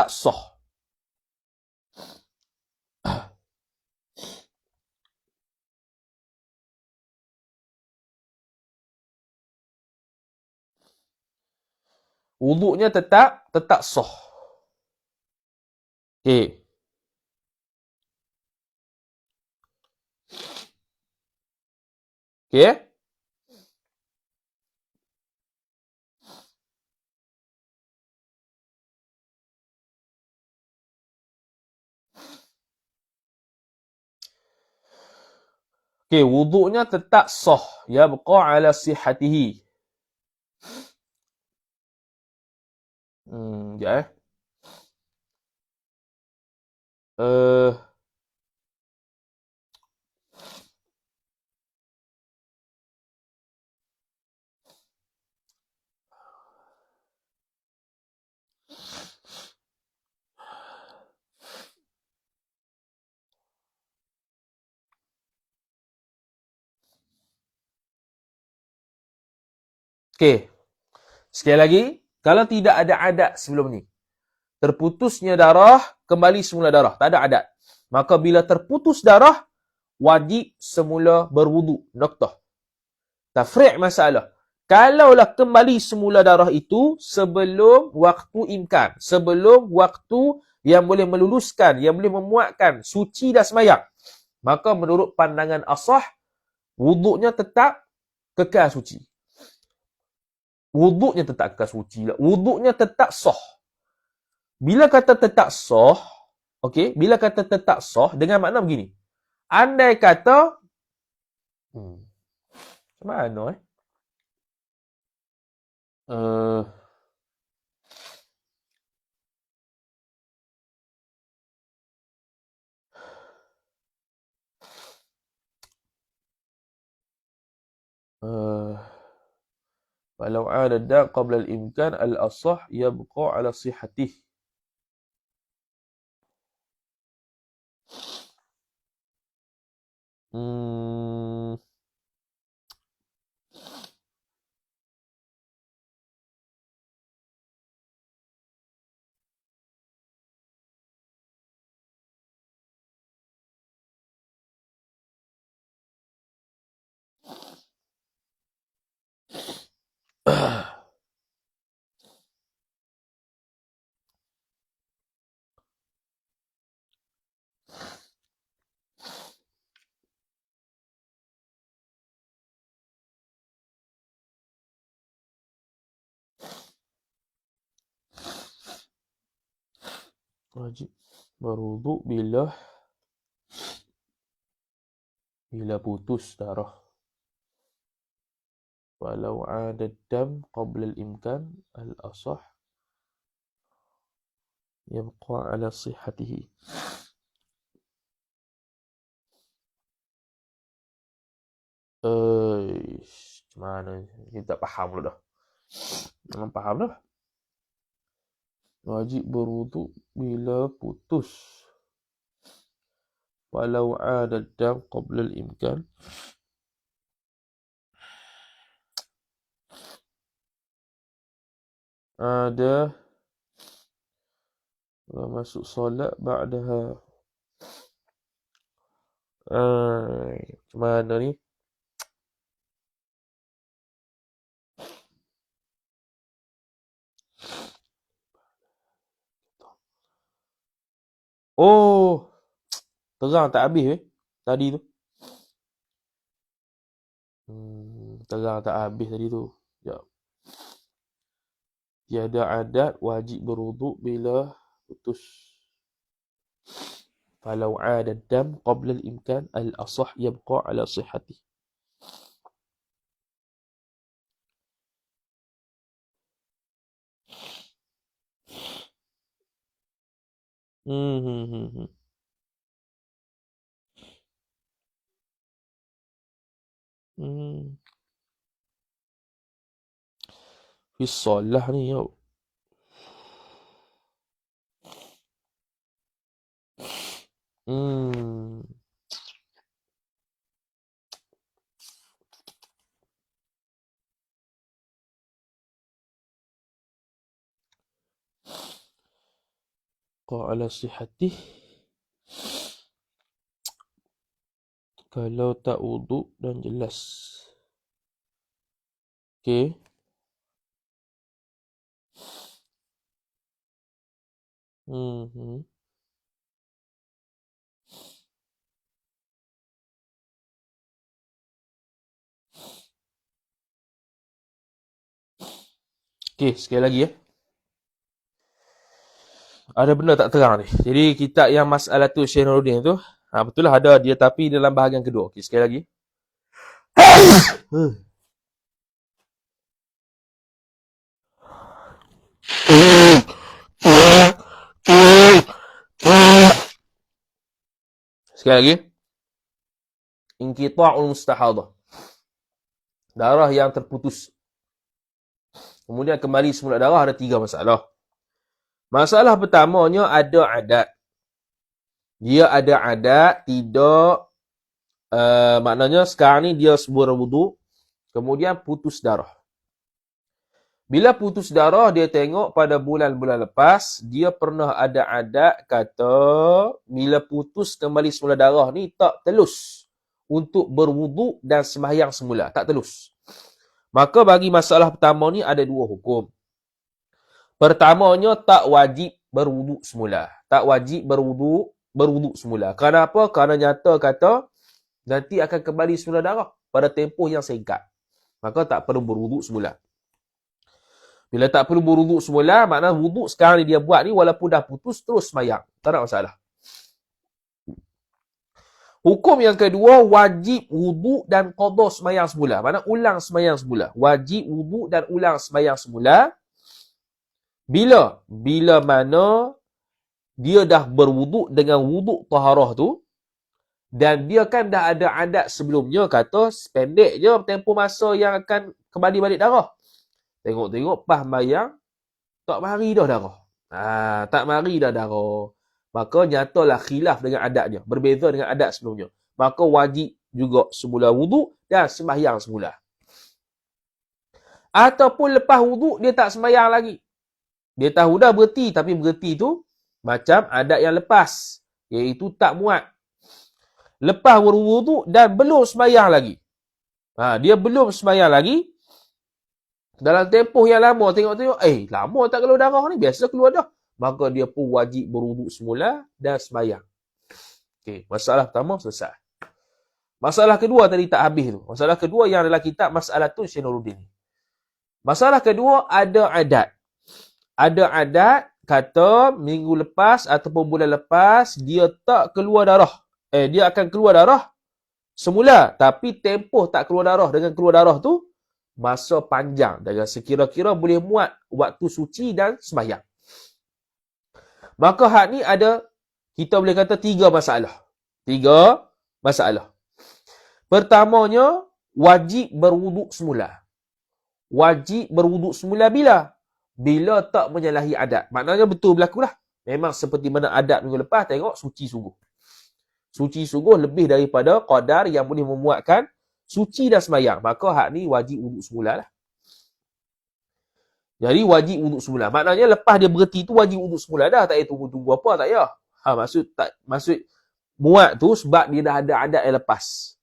A: sah. Wuduknya tetap sah. Okey. Okey. Okey, wuduknya tetap sah. Ya baqa ala sihhatihi. Sekejap Eh, okey. Sekali lagi, kalau tidak ada adat sebelum ni, terputusnya darah, kembali semula darah. Tak ada adat. Maka bila terputus darah, wajib semula berwuduk. Noktah. Tafri' masalah. Kalaulah kembali semula darah itu sebelum waktu imkan. Sebelum waktu yang boleh meluluskan, yang boleh memuatkan suci dan semayang. Maka menurut pandangan asah, wuduknya tetap kekal suci. Wuduknya tetap kekal suci. Wuduknya tetap sah. Bila kata tetap sah, okey, bila kata tetap sah dengan makna begini. Andai kata macam mana Uh, uh, Walau ada dam qabla al-imkan al-asah yabqa ala sihhatih. Hmm. Wajib berwuduk bila putus darah. Walau ada dam qabla al-imkan al-asah yabqa ala sihhatihi. Macam mana? Kita tak faham pula dah. Memang faham dah. Wajib berwuduk bila putus. Walau ada dam qabla al-imkan. Ada masuk solat ba'daha. Macam mana ni? Oh, terang tak habis tadi tu. Terang tak habis tadi tu. Sekejap. Tiada adat wajib berwuduk bila putus. Falau ada dam qabla al-imkan al-asah yabqa ala sihhati. Fi solah ni yo. Ala sihatih. Kalau tak wuduk dan jelas. Okey. Okey, sekali lagi ada benda tak terang ni. Jadi kitab yang Mas'alatul Syekh Nuruddin tu, betul lah ada dia tapi dalam bahagian kedua. Okey, sekali lagi. Sekali lagi. Inqita'ul mustahadah. Darah yang terputus. Kemudian kembali semula darah ada 3 masalah. Masalah pertamanya ada adat. Dia ada adat, tidak maknanya sekarang ni dia berwuduk, kemudian putus darah. Bila putus darah, dia tengok pada bulan-bulan lepas, dia pernah ada adat kata, bila putus kembali semula darah ni, tak telus untuk berwuduk dan sembahyang semula. Tak telus. Maka bagi masalah pertama ni ada 2 hukum. Pertamanya, tak wajib berwuduk semula. Tak wajib berwuduk semula. Kenapa? Kerana nyata kata, nanti akan kembali semula darah pada tempoh yang singkat. Maka tak perlu berwuduk semula. Bila tak perlu berwuduk semula, maknanya wuduk sekarang ni dia buat ni walaupun dah putus, terus sembahyang. Tak ada masalah. Hukum yang kedua, wajib wuduk dan qada sembahyang semula. Maknanya ulang sembahyang semula. Wajib wuduk dan ulang sembahyang semula. Bila? Bila mana dia dah berwuduk dengan wuduk taharah tu, dan dia kan dah ada adat sebelumnya, kata pendek je tempoh masa yang akan kembali balik darah. Tengok-tengok pas mayang, tak mari dah darah. Tak mari dah darah. Maka nyatalah khilaf dengan adatnya. Berbeza dengan adat sebelumnya. Maka wajib juga semula wuduk dan sembahyang semula. Ataupun lepas wuduk, dia tak sembahyang lagi. Dia tahu dah berhenti, tapi berhenti tu macam adat yang lepas. Iaitu tak muat. Lepas berwuduk dan belum sembahyang lagi. Dia belum sembahyang lagi. Dalam tempoh yang lama, tengok-tengok, lama tak keluar darah ni, biasa keluar dah. Maka dia pun wajib berwuduk semula dan sembahyang. Okey, masalah pertama selesai. Masalah kedua tadi tak habis tu. Masalah kedua yang adalah kitab Mas'alatun Syekh Nuruddin. Masalah kedua ada adat. Ada adat kata minggu lepas ataupun bulan lepas dia tak keluar darah. Dia akan keluar darah semula, tapi tempoh tak keluar darah dengan keluar darah tu masa panjang, dan sekira-kira boleh muat waktu suci dan sembahyang. Maka hak ni ada, kita boleh kata 3 masalah. 3 masalah. Pertamanya, wajib berwuduk semula. Wajib berwuduk semula bila? Bila tak menyalahi adat. Maknanya betul berlaku lah. Memang seperti mana adat minggu lepas, tengok suci sungguh. Suci sungguh lebih daripada qadar yang boleh memuatkan suci dan sembahyang. Maka hak ni wajib wuduk semula lah. Jadi wajib wuduk semula. Maknanya lepas dia berhenti tu wajib wuduk semula dah. Tak payah tunggu-tunggu apa, tak payah. Maksud muat tu sebab dia dah ada adat yang lepas.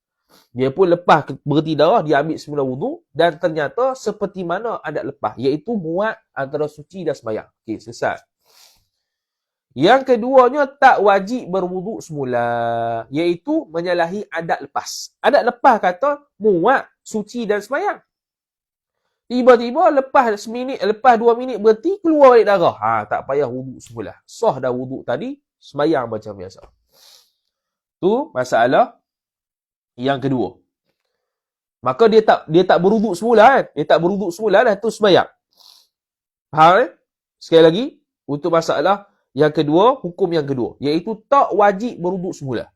A: Dia pun lepas berhenti darah, dia ambil semula wuduk dan ternyata seperti mana adat lepas. Iaitu muat antara suci dan sembahyang. Okey, selesai. Yang keduanya, tak wajib berwuduk semula. Iaitu menyalahi adat lepas. Adat lepas kata muat, suci dan sembahyang. Tiba-tiba lepas 2 minit berhenti, keluar balik darah. Tak payah wuduk semula. Sah dah wuduk tadi, sembahyang macam biasa. Tu masalah yang kedua. Maka dia tak berwuduk semula kan? Dia tak berwuduk semula dah, tu sembahyang. Faham Sekali lagi, untuk masalah yang kedua, hukum yang kedua, iaitu tak wajib berwuduk semula.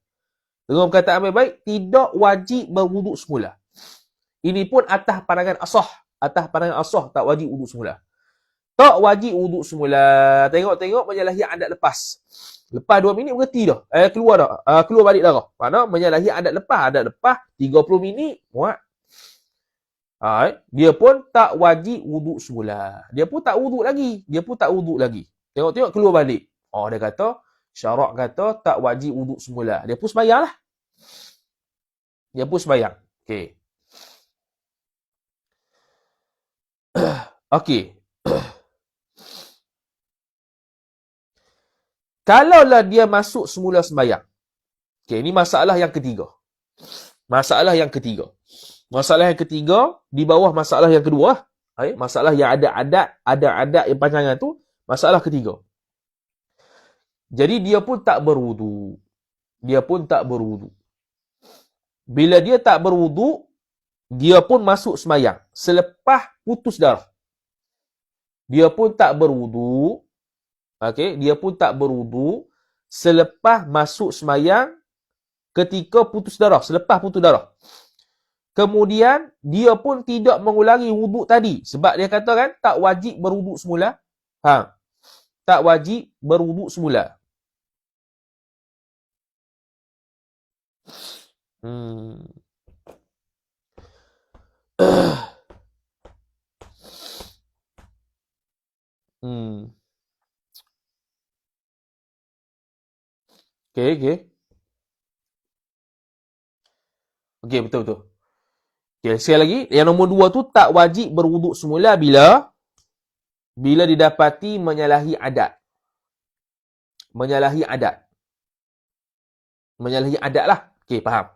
A: Dengan perkataan baik-baik, tidak wajib berwuduk semula. Ini pun atas pandangan asah. Atas pandangan asah, tak wajib wuduk semula. Tak wajib wuduk semula. Tengok-tengok menyalahi adat lepas. Lepas 2 minit berhenti dah. Keluar dah. Keluar balik darah. Mana menyalahi adat lepas. Adat lepas 30 minit muat. Dia pun tak wajib wuduk semula. Dia pun tak wuduk lagi. Tengok-tengok keluar balik. Dia kata, syarak kata tak wajib wuduk semula. Dia pun sembahyang lah. Okey. Okey. Kalaulah dia masuk semula sembahyang. Okey, ini masalah yang ketiga. Masalah yang ketiga di bawah masalah yang kedua. Masalah yang ada adat yang panjangan tu, masalah ketiga. Jadi dia pun tak berwuduk. Bila dia tak berwuduk, dia pun masuk semayang selepas putus darah. Dia pun tak berwudu, okey, dia pun tak berwudu selepas masuk semayang ketika putus darah, selepas putus darah. Kemudian dia pun tidak mengulangi wuduk tadi sebab dia kata kan tak wajib berwuduk semula. Tak wajib berwuduk semula. Hmm. hmm. Okey. Okey, betul. Okey, sekali lagi, yang nombor 2 tu tak wajib berwuduk semula bila didapati menyalahi adat. Menyalahi adat lah. Okey, faham.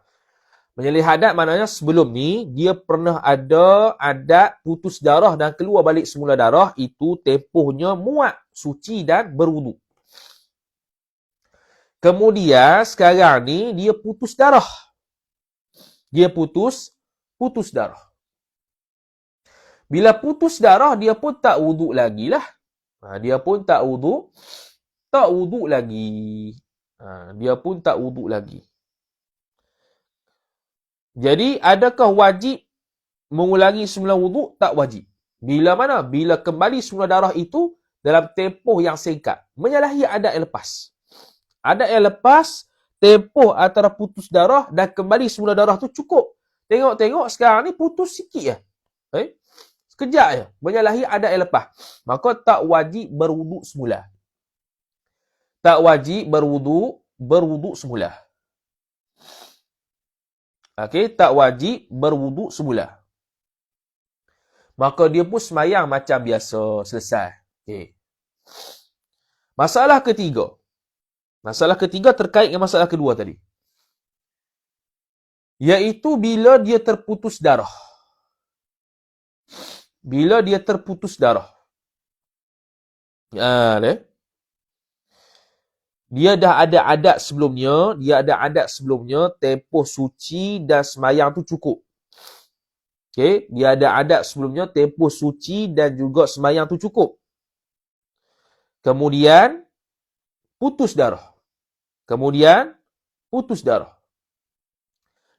A: Menyalahi adat maknanya sebelum ni dia pernah ada adat putus darah dan keluar balik semula darah, itu tempohnya muat, suci dan berwuduk. Kemudian sekarang ni dia putus darah. Dia putus darah. Bila putus darah, dia pun tak wuduk lagi lah. Dia pun tak wuduk lagi. Dia pun tak wuduk lagi. Jadi, adakah wajib mengulangi semula wuduk? Tak wajib. Bila mana? Bila kembali semula darah itu dalam tempoh yang singkat. Menyalahi adat yang lepas. Adat yang lepas, tempoh antara putus darah dan kembali semula darah tu cukup. Tengok sekarang ni putus sikit je. Sekejap je. Menyalahi adat yang lepas. Maka tak wajib berwuduk semula. Tak wajib berwuduk semula. Okey, tak wajib berwuduk semula. Maka dia pun semayang macam biasa. Selesai. Okey. Masalah ketiga. Masalah ketiga terkait dengan masalah kedua tadi. Iaitu bila dia terputus darah. Bila dia terputus darah. Dia dah ada adat sebelumnya. Tempoh suci dan semayang tu cukup. Okey, dia ada adat sebelumnya, tempoh suci dan juga semayang tu cukup. Kemudian putus darah.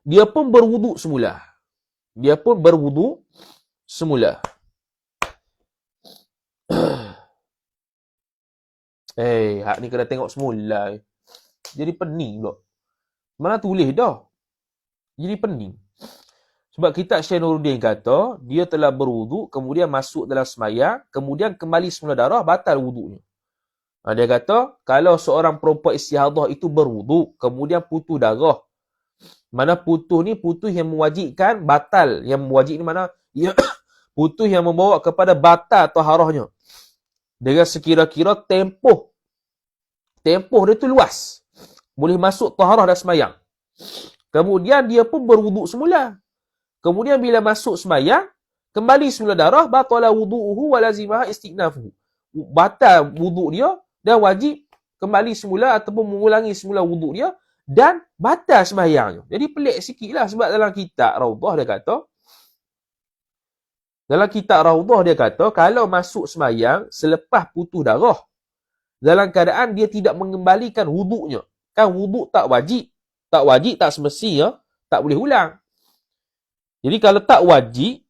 A: Dia pun berwuduk semula. Hak ni kena tengok semula. Jadi pening pula. Mana tulis dah. Jadi pening. Sebab kitab Syekh Nuruddin kata, dia telah berwuduk, kemudian masuk dalam semayang, kemudian kembali semula darah, batal wuduknya. Dia kata, kalau seorang perempuan istihadah itu berwuduk, kemudian putus darah. Mana putus ni, putus yang mewajibkan batal. Yang mewajib ni mana? Putus yang membawa kepada batal taharahnya. Dengan sekira-kira tempoh dia tu luas. Boleh masuk taharah dan semayang. Kemudian dia pun berwuduk semula. Kemudian bila masuk semayang, kembali semula darah, batala wudu'uhu wa lazimaha istighnafuhu. Batal wuduk dia dan wajib kembali semula ataupun mengulangi semula wuduk dia dan batal semayangnya. Jadi pelik sikit lah sebab dalam kitab Raudah dia kata, kalau masuk semayang selepas putus darah, dalam keadaan dia tidak mengembalikan wuduknya. Kan wuduk tak wajib, tak semestinya, tak boleh ulang. Jadi kalau tak wajib,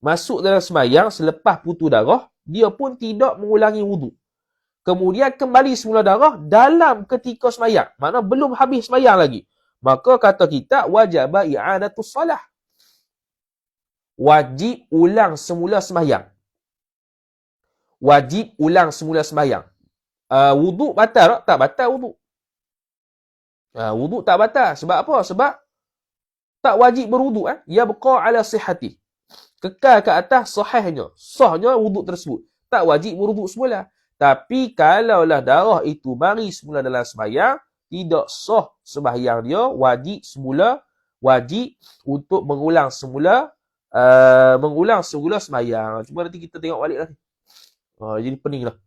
A: masuk dalam semayang selepas putus darah, dia pun tidak mengulangi wuduk. Kemudian kembali semula darah dalam ketika semayang. Maknanya belum habis semayang lagi. Maka kata kita, wajaba i'adatus salah. Wajib ulang semula semayang. Wuduk batal tak? Tak batal wuduk. Wuduk tak batal. Sebab apa? Sebab tak wajib berwuduk. Yabqa ala sihhati. Kekal ke atas sahihnya. Sahnya wuduk tersebut. Tak wajib berwuduk semula. Tapi kalaulah darah itu mari semula dalam sembahyang, tidak sah sembahyang dia, wajib untuk mengulang semula sembahyang. Cuma nanti kita tengok balik lah. Jadi pening lah.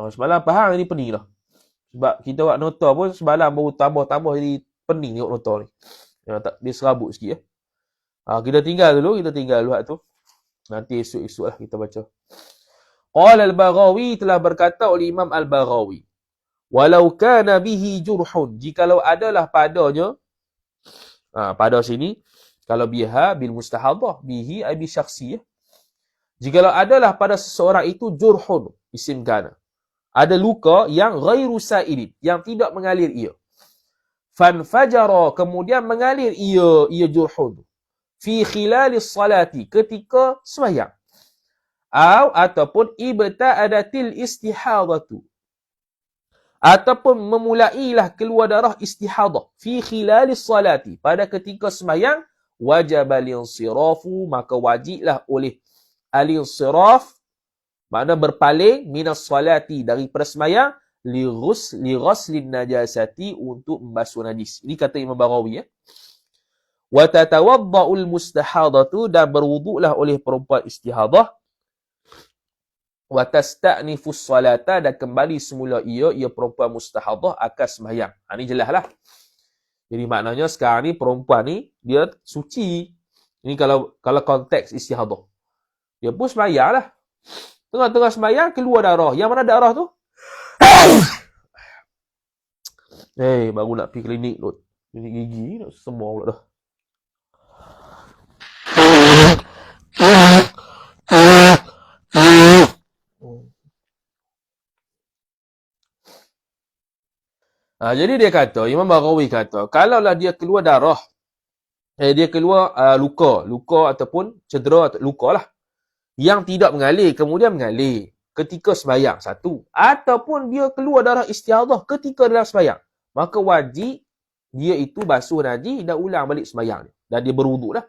A: Semalam faham, jadi pening lah. Sebab kita buat nota pun semalam baru tambah jadi pening tengok nota ni. Dia serabut sikit. Kita tinggal dulu hak tu. Nanti esok-esok lah kita baca. Qala al-Baghawi, telah berkata oleh Imam al-Baghawi, walau kana bihi jurhun, jikalau adalah padanya, pada sini kalau biha bil mustahadah, bihi ay bi syakhsiyah, jikalau adalah pada seseorang itu jurhun, isim kana, ada luka yang ghairu sa'ilin, yang tidak mengalir ia, fanfajara, kemudian mengalir ia jurhun, fi khilalis salati, ketika sembahyang, ataupun ibta'adatil istihadatu, ataupun memulailah keluar darah istihadah, fi khilalis salati, pada ketika sembahyang, wajib al-insirafu, maka wajiblah oleh al-insiraf, makna berpaling, minas salati, dari sembahyang, li ghuslin najasati, untuk membasuh najis. Ini kata Imam Baghawi, ya. Wa tatawadda'ul mustahadatu, dan berwuduklah oleh perempuan istihadah, wa tasta'nifus salata, dan kembali semula ia perempuan mustahadah akan sembahyang. Ini jelaslah. Jadi maknanya sekarang ni perempuan ni dia suci. Ini kalau konteks istihadah. Dia pun sembahyang lah. Tengah-tengah sembahyang keluar darah. Yang mana darah tu? Baru nak pergi klinik tu. Klinik gigi nak semua pula dah. Jadi dia kata, Imam Baghawi kata, kalaulah dia keluar darah, dia keluar luka ataupun cedera, luka lah, yang tidak mengalir, kemudian mengalir ketika sembahyang, satu, ataupun dia keluar darah istihadah ketika dalam sembahyang, maka wajib dia itu basuh najis dan ulang balik sembahyang, dan dia berwuduk dah.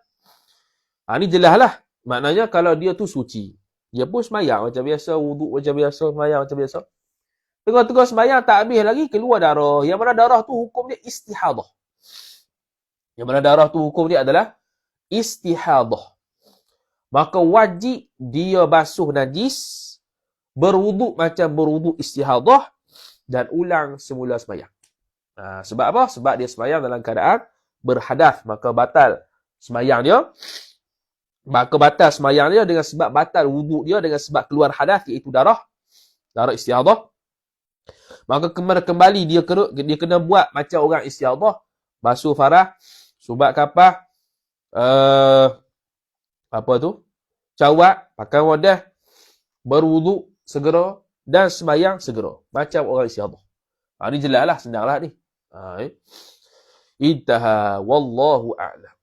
A: Ini jelas lah. Maknanya kalau dia tu suci, dia pun sembahyang macam biasa, wuduk macam biasa, sembahyang macam biasa. Tengah-tengah sembahyang tak habis lagi, keluar darah. Yang mana darah tu hukum dia istihadah. Yang mana darah tu hukum dia adalah istihadah. Maka wajib dia basuh najis, berwuduk macam berwuduk istihadah, dan ulang semula sembahyang. Sebab apa? Sebab dia sembahyang dalam keadaan berhadas, maka batal sembahyang dia. Maka batal sembahyang dia dengan sebab batal wuduk dia dengan sebab keluar hadas, iaitu darah istihadah. Maka kembali dia kena buat macam orang istihadah, basuh farah, subat kapah, cawat, pakai wadah, berwuduk segera, dan sembahyang segera, macam orang istihadah. Ini jelaslah, senanglah ni. Intaha wallahu a'lam.